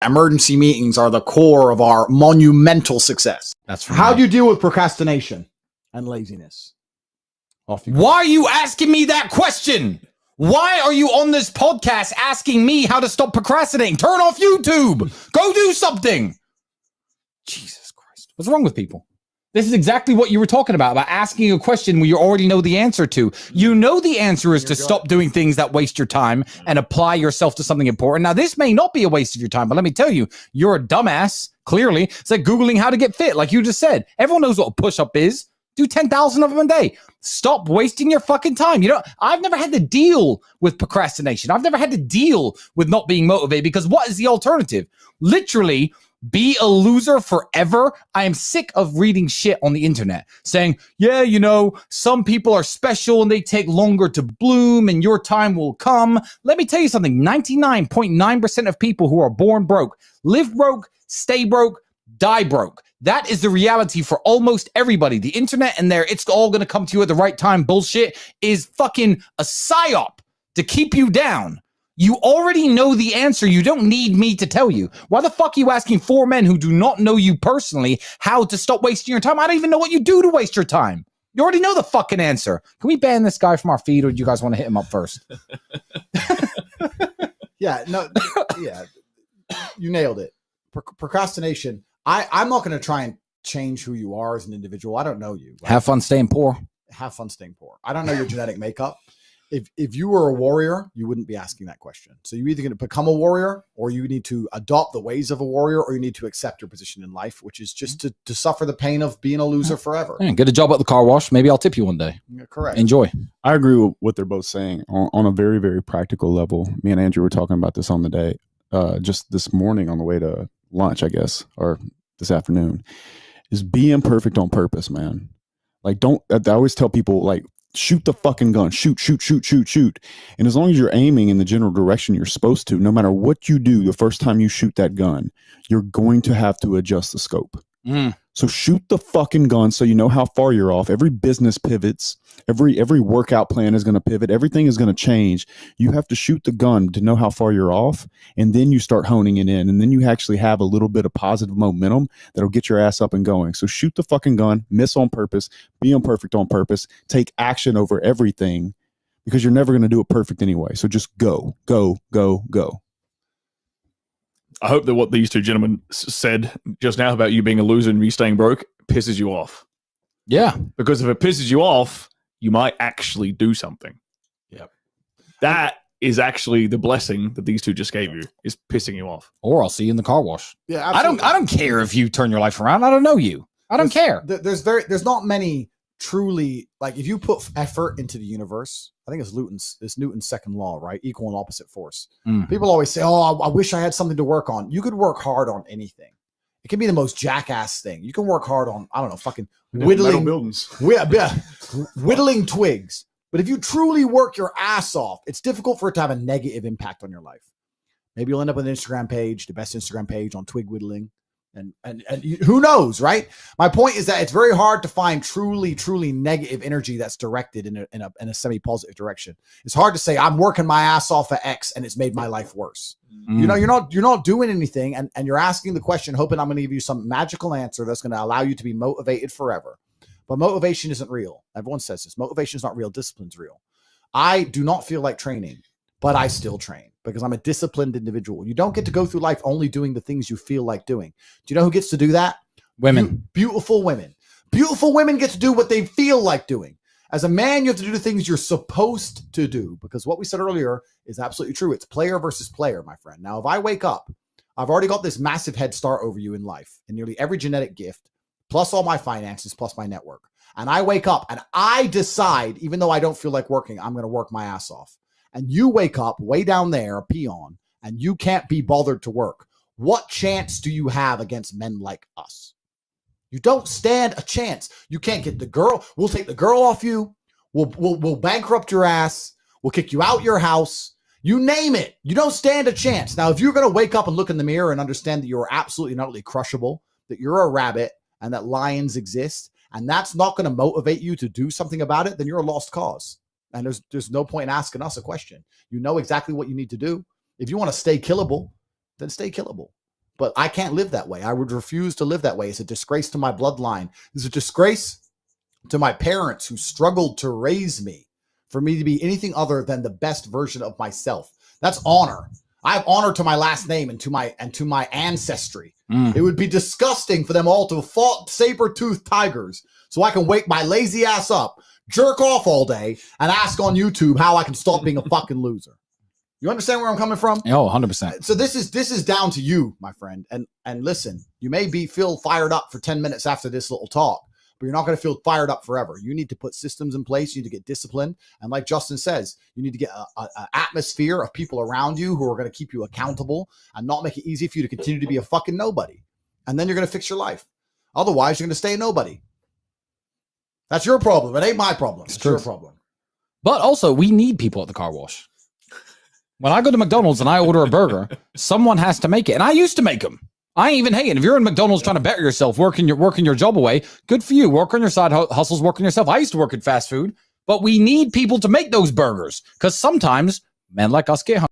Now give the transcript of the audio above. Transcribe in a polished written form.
emergency meetings are the core of our monumental success. That's right. How do you deal with procrastination and laziness? Why are you asking me that question? Why are you on this podcast asking me how to stop procrastinating? Turn off YouTube. Go do something. Jesus Christ. What's wrong with people? This is exactly what you were talking about asking a question where you already know the answer to. You know the answer is to stop doing things that waste your time and apply yourself to something important. Now, this may not be a waste of your time, but let me tell you, you're a dumbass, clearly. It's like Googling how to get fit, like you just said. Everyone knows what a push-up is. Do 10,000 of them a day. Stop wasting your fucking time. I've never had to deal with procrastination. I've never had to deal with not being motivated because what is the alternative? Literally, be a loser forever. I am sick of reading shit on the internet saying, yeah, some people are special and they take longer to bloom and your time will come. Let me tell you something. 99.9% of people who are born broke, live broke, stay broke, die broke. That is the reality for almost everybody. The internet and it's all going to come to you at the right time bullshit is fucking a psyop to keep you down. You already know the answer. You don't need me to tell you. Why the fuck are you asking 4 men who do not know you personally how to stop wasting your time? I don't even know what you do to waste your time. You already know the fucking answer. Can we ban this guy from our feed, or do you guys want to hit him up first? Yeah, you nailed it. Procrastination. I'm not going to try and change who you are as an individual. I don't know you. Right? Have fun staying poor. Have fun staying poor. I don't know your genetic makeup. If you were a warrior, you wouldn't be asking that question. So you're either going to become a warrior, or you need to adopt the ways of a warrior, or you need to accept your position in life, which is just to suffer the pain of being a loser forever. Yeah, get a job at the car wash. Maybe I'll tip you one day. Yeah, correct. Enjoy. I agree with what they're both saying on a very, very practical level. Me and Andrew were talking about this on the day, just this morning on the way to lunch, I guess, or this afternoon, is be imperfect on purpose, man. Like, I always tell people, like, shoot the fucking gun, shoot. And as long as you're aiming in the general direction you're supposed to, no matter what you do, the first time you shoot that gun, you're going to have to adjust the scope. So shoot the fucking gun so you know how far you're off. Every business pivots. Every workout plan is going to pivot. Everything is going to change. You have to shoot the gun to know how far you're off, and then you start honing it in, and then you actually have a little bit of positive momentum that'll get your ass up and going. So shoot the fucking gun, miss on purpose, be imperfect on purpose, take action over everything, because you're never going to do it perfect anyway. So just go. I hope that what these two gentlemen said just now about you being a loser and me staying broke pisses you off. Yeah. Because if it pisses you off, you might actually do something. Yep. That is actually the blessing that these two just gave you, is pissing you off. Or I'll see you in the car wash. Yeah, absolutely. I don't care if you turn your life around. I don't know you. I don't care. There's not many truly, like, if you put effort into the universe, I think it's Newton's second law, right? Equal and opposite force. People always say, oh, I wish I had something to work on. You could work hard on anything. It can be the most jackass thing. You can work hard on, I don't know, fucking whittling buildings. Whittling twigs. But if you truly work your ass off, it's difficult for it to have a negative impact on your life. Maybe you'll end up with an Instagram page, the best Instagram page on twig whittling. And who knows, right? My point is that it's very hard to find truly negative energy that's directed in a semi-positive direction. It's hard to say I'm working my ass off at X and it's made my life worse. You're not doing anything, and you're asking the question, hoping I'm going to give you some magical answer that's going to allow you to be motivated forever. But motivation isn't real. Everyone says this. Motivation is not real. Discipline's real. I do not feel like training, but I still train because I'm a disciplined individual. You don't get to go through life only doing the things you feel like doing. Do you know who gets to do that? Women. Beautiful women. Beautiful women get to do what they feel like doing. As a man, you have to do the things you're supposed to do, because what we said earlier is absolutely true. It's player versus player, my friend. Now, if I wake up, I've already got this massive head start over you in life and nearly every genetic gift, plus all my finances, plus my network. And I wake up and I decide, even though I don't feel like working, I'm going to work my ass off. And you wake up way down there, a peon, and you can't be bothered to work. What chance do you have against men like us? You don't stand a chance. You can't get the girl. We'll take the girl off you. We'll bankrupt your ass. We'll kick you out your house. You name it. You don't stand a chance. Now, if you're going to wake up and look in the mirror and understand that you're absolutely not utterly crushable, that you're a rabbit and that lions exist, and that's not going to motivate you to do something about it, then you're a lost cause. And there's no point in asking us a question. You know exactly what you need to do. If you want to stay killable, then stay killable. but I can't live that way. I would refuse to live that way. It's a disgrace to my bloodline. It's a disgrace to my parents who struggled to raise me for me to be anything other than the best version of myself. That's honor. I have honor to my last name and to my ancestry. It would be disgusting for them all to have fought saber-toothed tigers so I can wake my lazy ass up, jerk off all day, and ask on YouTube how I can stop being a fucking loser. You understand where I'm coming from? Oh, 100%. So this is down to you, my friend. And listen, you may feel fired up for 10 minutes after this little talk, but you're not going to feel fired up forever. You need to put systems in place. You need to get discipline. And like Justin says, you need to get an atmosphere of people around you who are going to keep you accountable and not make it easy for you to continue to be a fucking nobody. And then you're going to fix your life. Otherwise, you're going to stay a nobody. That's your problem. It ain't my problem. It's your problem. But also, we need people at the car wash. When I go to McDonald's and I order a burger, someone has to make it. And I used to make them. I ain't even hating. If you're in McDonald's trying to better yourself, working your job away, good for you. Work on your side hustles, work on yourself. I used to work at fast food, but we need people to make those burgers because sometimes men like us get hungry.